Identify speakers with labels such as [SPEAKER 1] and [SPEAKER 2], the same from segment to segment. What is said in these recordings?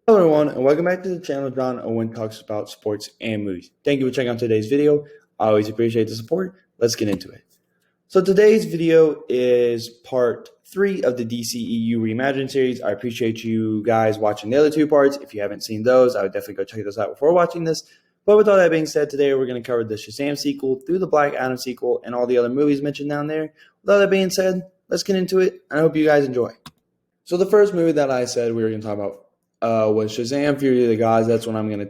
[SPEAKER 1] Hello everyone, and welcome back to the channel. John Owen talks about sports and movies. Thank you for checking out today's video. I always appreciate the support. Let's get into it. So today's video is part 3 of the DCEU Reimagined series. I appreciate you guys watching the other 2 parts. If you haven't seen those, I would definitely go check those out before watching this. But with all that being said, today we're going to cover the Shazam sequel, through the Black Adam sequel, and all the other movies mentioned down there. With all that being said, let's get into it. I hope you guys enjoy. So the first movie that I said we were going to talk about was Shazam: Fury of the Gods. That's what I'm gonna.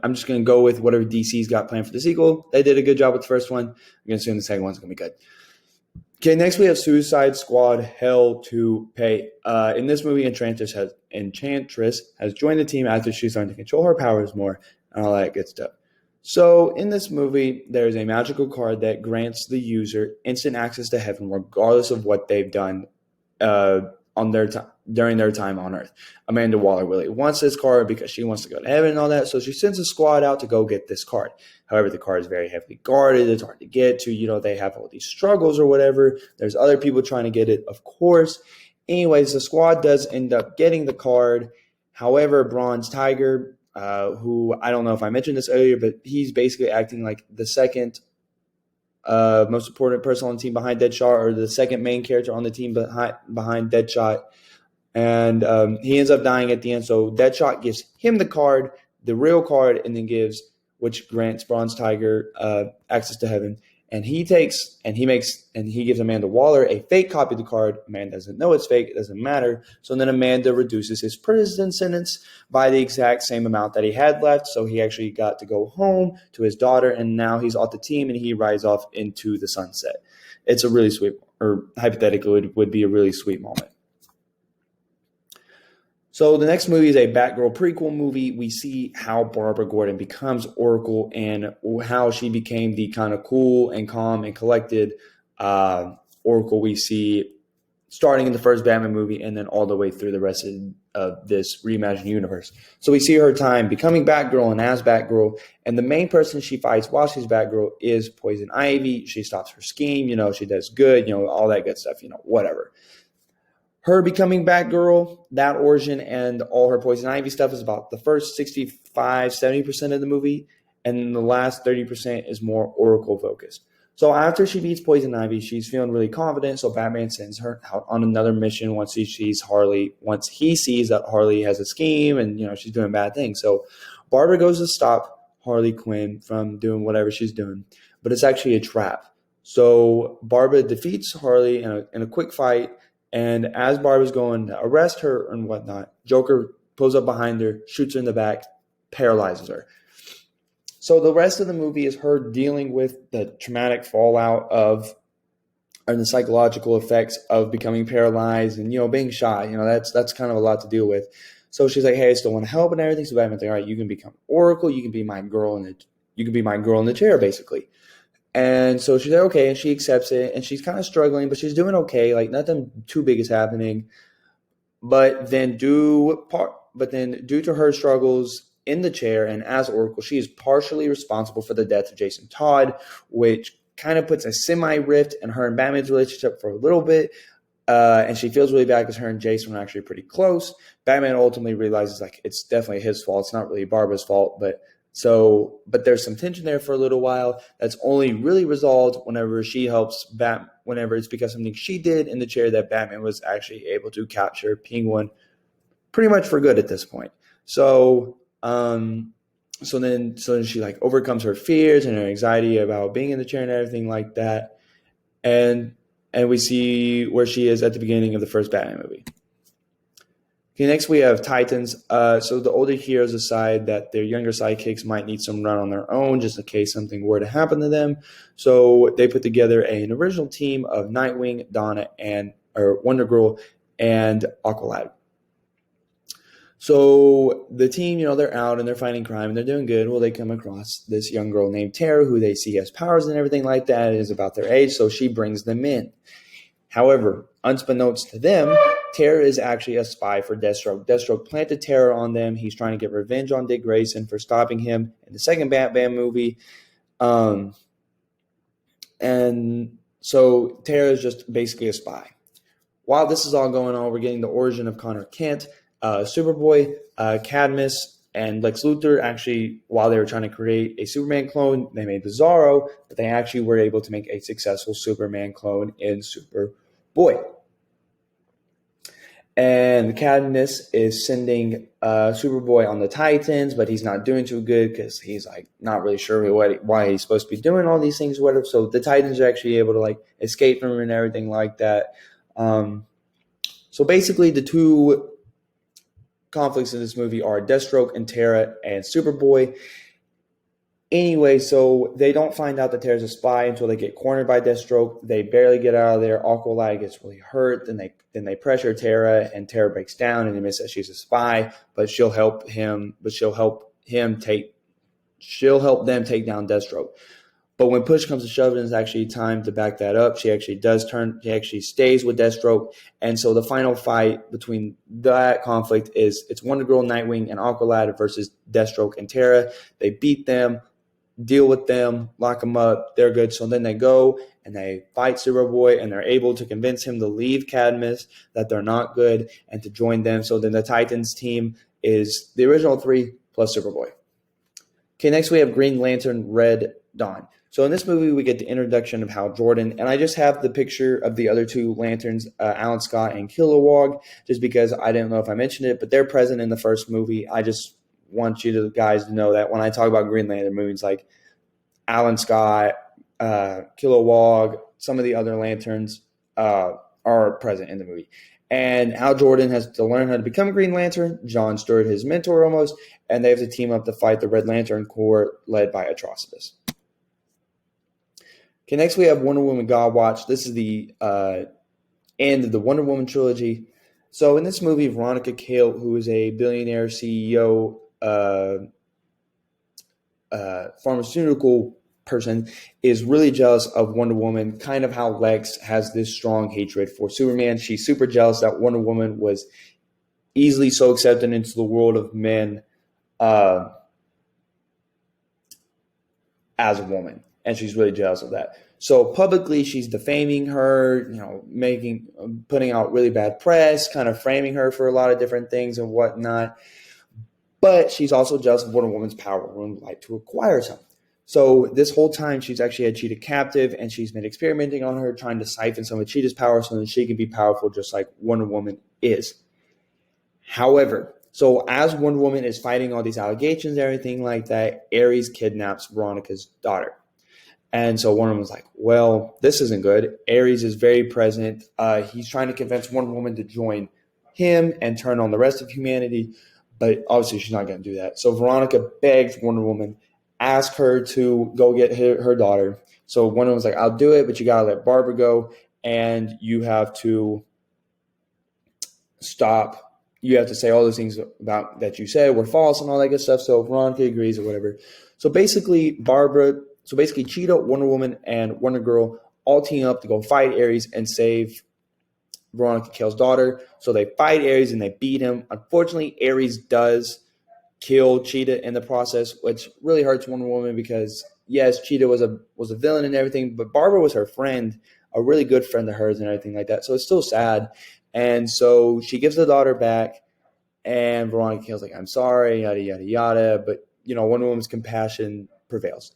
[SPEAKER 1] I'm just gonna go with whatever DC's got planned for the sequel. They did a good job with the first one. I'm gonna assume the second one's gonna be good. Okay, next we have Suicide Squad: Hell to Pay. In this movie, Enchantress has joined the team after she's learned to control her powers more and all that good stuff. So in this movie, there's a magical card that grants the user instant access to heaven, regardless of what they've done on their time during their time on Earth. Amanda Waller really wants this card because she wants to go to heaven and all that, so she sends a squad out to go get this card. However, the card is very heavily guarded. It's hard to get to. They have all these struggles or whatever. There's other people trying to get it, of course. Anyways, the squad does end up getting the card. However, Bronze Tiger, who I don't know if I mentioned this earlier, but he's basically acting like the second most important person on the team behind Deadshot, or the second main character on the team behind Deadshot. And he ends up dying at the end. So Deadshot gives him the card, the real card, and then which grants Bronze Tiger access to heaven. And he gives Amanda Waller a fake copy of the card. Amanda doesn't know it's fake. It doesn't matter. So then Amanda reduces his prison sentence by the exact same amount that he had left. So he actually got to go home to his daughter, and now he's off the team, and he rides off into the sunset. It's a really sweet, or hypothetically, it would be a really sweet moment. So the next movie is a Batgirl prequel movie. We see how Barbara Gordon becomes Oracle and how she became the kind of cool and calm and collected Oracle we see starting in the first Batman movie and then all the way through the rest of this reimagined universe. So we see her time becoming Batgirl and as Batgirl, and the main person she fights while she's Batgirl is Poison Ivy. She stops her scheme, she does good, all that good stuff, whatever. Her becoming Batgirl, that origin, and all her Poison Ivy stuff is about the first 65-70% of the movie, and the last 30% is more Oracle focused. So after she beats Poison Ivy, she's feeling really confident, so Batman sends her out on another mission once he sees that Harley has a scheme and she's doing bad things. So Barbara goes to stop Harley Quinn from doing whatever she's doing, but it's actually a trap. So Barbara defeats Harley in a quick fight. And as Barbara's going to arrest her and whatnot, Joker pulls up behind her, shoots her in the back, paralyzes her. So the rest of the movie is her dealing with the traumatic fallout and the psychological effects of becoming paralyzed and, being shy. That's kind of a lot to deal with. So she's like, hey, I still want to help and everything. So Batman's like, all right, you can become Oracle. You can be my girl in the chair, basically. And so she's like, okay, and she accepts it, and she's kind of struggling, but she's doing okay. Like nothing too big is happening. But then due to her struggles in the chair and as Oracle, she is partially responsible for the death of Jason Todd, which kind of puts a semi-rift in her and Batman's relationship for a little bit. And she feels really bad because her and Jason were actually pretty close. Batman ultimately realizes it's definitely his fault. It's not really Barbara's fault, but there's some tension there for a little while. That's only really resolved whenever she helps whenever it's because something she did in the chair that Batman was actually able to capture Penguin pretty much for good at this point. So then she overcomes her fears and her anxiety about being in the chair and everything like that. And we see where she is at the beginning of the first Batman movie. Okay, next we have Titans. So the older heroes decide that their younger sidekicks might need some run on their own just in case something were to happen to them. So they put together an original team of Nightwing, Wonder Girl, and Aqualad. So the team, they're out and they're fighting crime and they're doing good. Well, they come across this young girl named Tara who they see has powers and everything like that. It is about their age, so she brings them in. However, unbeknownst to them, Tara is actually a spy for Deathstroke. Deathstroke planted terror on them. He's trying to get revenge on Dick Grayson for stopping him in the second Batman movie. And so Tara is just basically a spy. While this is all going on, we're getting the origin of Connor Kent. Superboy, Cadmus, and Lex Luthor actually, while they were trying to create a Superman clone, they made Bizarro, but they actually were able to make a successful Superman clone in Superboy. And Cadmus is sending Superboy on the Titans, but he's not doing too good because he's like not really sure why he's supposed to be doing all these things, whatever. So the Titans are actually able to like escape from him and everything like that. So basically, the two conflicts in this movie are Deathstroke and Terra and Superboy. Anyway, so they don't find out that Terra's a spy until they get cornered by Deathstroke. They barely get out of there. Aqualad gets really hurt. Then they pressure Terra, and Terra breaks down and admits that she's a spy. But she'll help him. But she'll help them take down Deathstroke. But when push comes to shove, and it's actually time to back that up, she actually stays with Deathstroke. And so the final fight between that conflict it's Wonder Girl, Nightwing, and Aqualad versus Deathstroke and Terra. They beat them, deal with them, lock them up. They're good. So then they go and they fight Superboy, and they're able to convince him to leave Cadmus, that they're not good, and to join them. So then the Titans team is the original three plus Superboy. Okay, next we have Green Lantern, Red Dawn. So in this movie, we get the introduction of Hal Jordan, and I just have the picture of the other two Lanterns, Alan Scott and Kilowog, just because I didn't know if I mentioned it, but they're present in the first movie. I just want you guys to know that when I talk about Green Lantern movies, like Alan Scott, Kilowog, some of the other Lanterns are present in the movie. And Hal Jordan has to learn how to become a Green Lantern. John Stewart, his mentor almost, and they have to team up to fight the Red Lantern Corps led by Atrocitus. Okay, next we have Wonder Woman Godwatch. This is the end of the Wonder Woman trilogy. So in this movie, Veronica Cale, who is a billionaire CEO, pharmaceutical person, is really jealous of Wonder Woman, kind of how Lex has this strong hatred for Superman. She's super jealous that Wonder Woman was easily so accepted into the world of men as a woman. And she's really jealous of that. So publicly, she's defaming her, putting out really bad press, kind of framing her for a lot of different things and whatnot. But she's also jealous of Wonder Woman's power and would like to acquire some. So this whole time, she's actually had Cheetah captive, and she's been experimenting on her, trying to siphon some of Cheetah's power so that she can be powerful just like Wonder Woman is. However, so as Wonder Woman is fighting all these allegations and everything like that, Ares kidnaps Veronica's daughter. And so Wonder Woman's like, well, this isn't good. Ares is very present. He's trying to convince Wonder Woman to join him and turn on the rest of humanity. But obviously she's not going to do that. So Veronica begs Wonder Woman, ask her to go get her daughter. So Wonder Woman's like, I'll do it, but you got to let Barbara go. And you have to stop. You have to say all those things about that you said were false and all that good stuff. So Veronica agrees or whatever. So basically Cheetah, Wonder Woman, and Wonder Girl all team up to go fight Ares and save Veronica Cale's daughter. So they fight Ares and they beat him. Unfortunately, Ares does kill Cheetah in the process, which really hurts Wonder Woman because, yes, Cheetah was a villain and everything, but Barbara was her friend, a really good friend of hers and everything like that. So it's still sad. And so she gives the daughter back, and Veronica Cale's like, I'm sorry, yada, yada, yada. But, Wonder Woman's compassion prevails.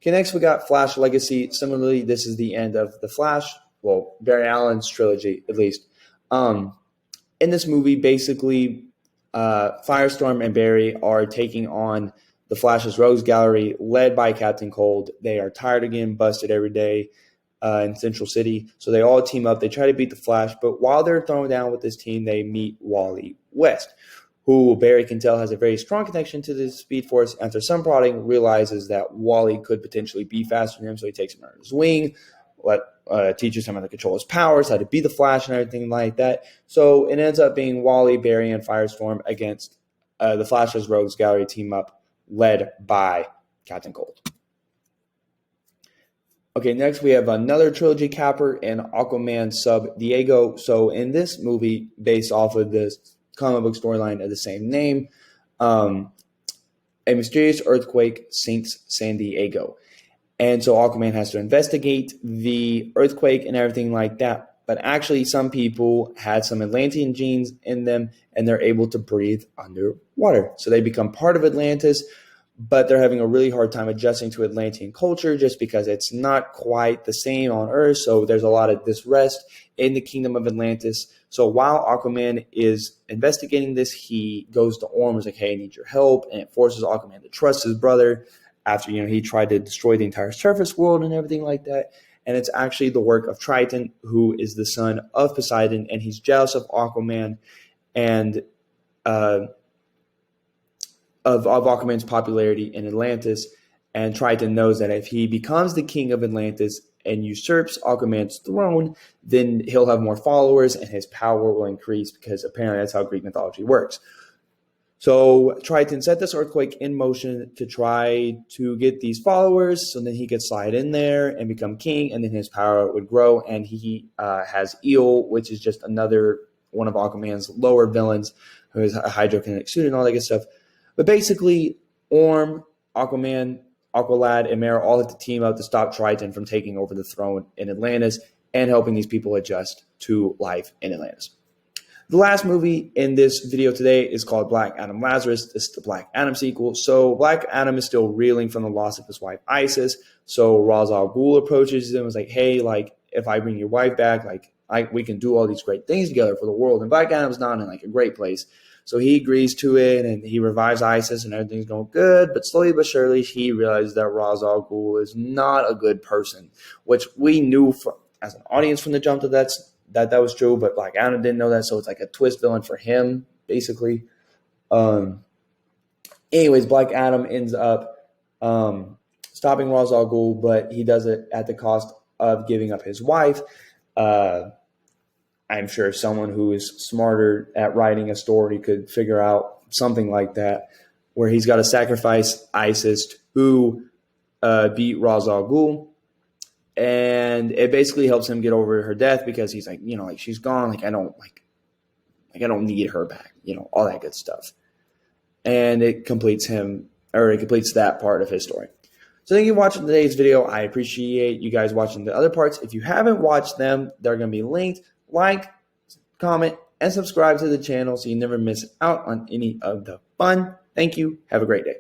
[SPEAKER 1] Okay, next we got Flash Legacy. Similarly, this is the end of the Flash, well, Barry Allen's trilogy, at least. In this movie, basically, Firestorm and Barry are taking on the Flash's Rogues Gallery, led by Captain Cold. They are tired of getting busted every day in Central City, so they all team up. They try to beat the Flash, but while they're thrown down with this team, they meet Wally West, who Barry can tell has a very strong connection to the Speed Force. After some prodding, realizes that Wally could potentially be faster than him, so he takes him under his wing, teaches him how to control his powers, how to be the Flash and everything like that. So it ends up being Wally, Barry, and Firestorm against the Flash's Rogues Gallery team up, led by Captain Cold. Okay, next we have another trilogy capper in Aquaman Sub Diego. So in this movie, based off of this comic book storyline of the same name, a mysterious earthquake sinks San Diego. And so Aquaman has to investigate the earthquake and everything like that. but actually some people had some Atlantean genes in them and they're able to breathe underwater. So they become part of Atlantis, but they're having a really hard time adjusting to Atlantean culture just because it's not quite the same on Earth. So there's a lot of disrest in the kingdom of Atlantis. So while Aquaman is investigating this, he goes to Orm and is like, hey, I need your help. And it forces Aquaman to trust his brother after, he tried to destroy the entire surface world and everything like that. And it's actually the work of Triton, who is the son of Poseidon, and he's jealous of Aquaman and of Aquaman's popularity in Atlantis. And Triton knows that if he becomes the king of Atlantis and usurps Aquaman's throne, then he'll have more followers and his power will increase, because apparently that's how Greek mythology works. So Triton set this earthquake in motion to try to get these followers, so then he could slide in there and become king, and then his power would grow. And he has Eel, which is just another one of Aquaman's lower villains, who has a hydrokinetic suit and all that good stuff. But basically, Orm, Aquaman, Aqualad, and Mera all have to team up to stop Triton from taking over the throne in Atlantis and helping these people adjust to life in Atlantis. The last movie in this video today is called Black Adam Lazarus. This is the Black Adam sequel. So Black Adam is still reeling from the loss of his wife Isis. So Ra's al Ghul approaches him and is like, hey, like, if I bring your wife back, we can do all these great things together for the world. And Black Adam's not in a great place. So he agrees to it, and he revives Isis, and everything's going good. But slowly but surely, he realizes that Ra's al Ghul is not a good person, which we knew as an audience from the jump that was true. But Black Adam didn't know that, so it's like a twist villain for him, basically. Anyways, Black Adam ends up stopping Ra's al Ghul, but he does it at the cost of giving up his wife. I'm sure someone who is smarter at writing a story could figure out something like that, where he's got to sacrifice Isis to beat Ra's al Ghul. And it basically helps him get over her death, because he's like, she's gone. I don't need her back, all that good stuff. And it completes that part of his story. So thank you for watching today's video. I appreciate you guys watching the other parts. If you haven't watched them, they're going to be linked. Like, comment, and subscribe to the channel so you never miss out on any of the fun. Thank you. Have a great day.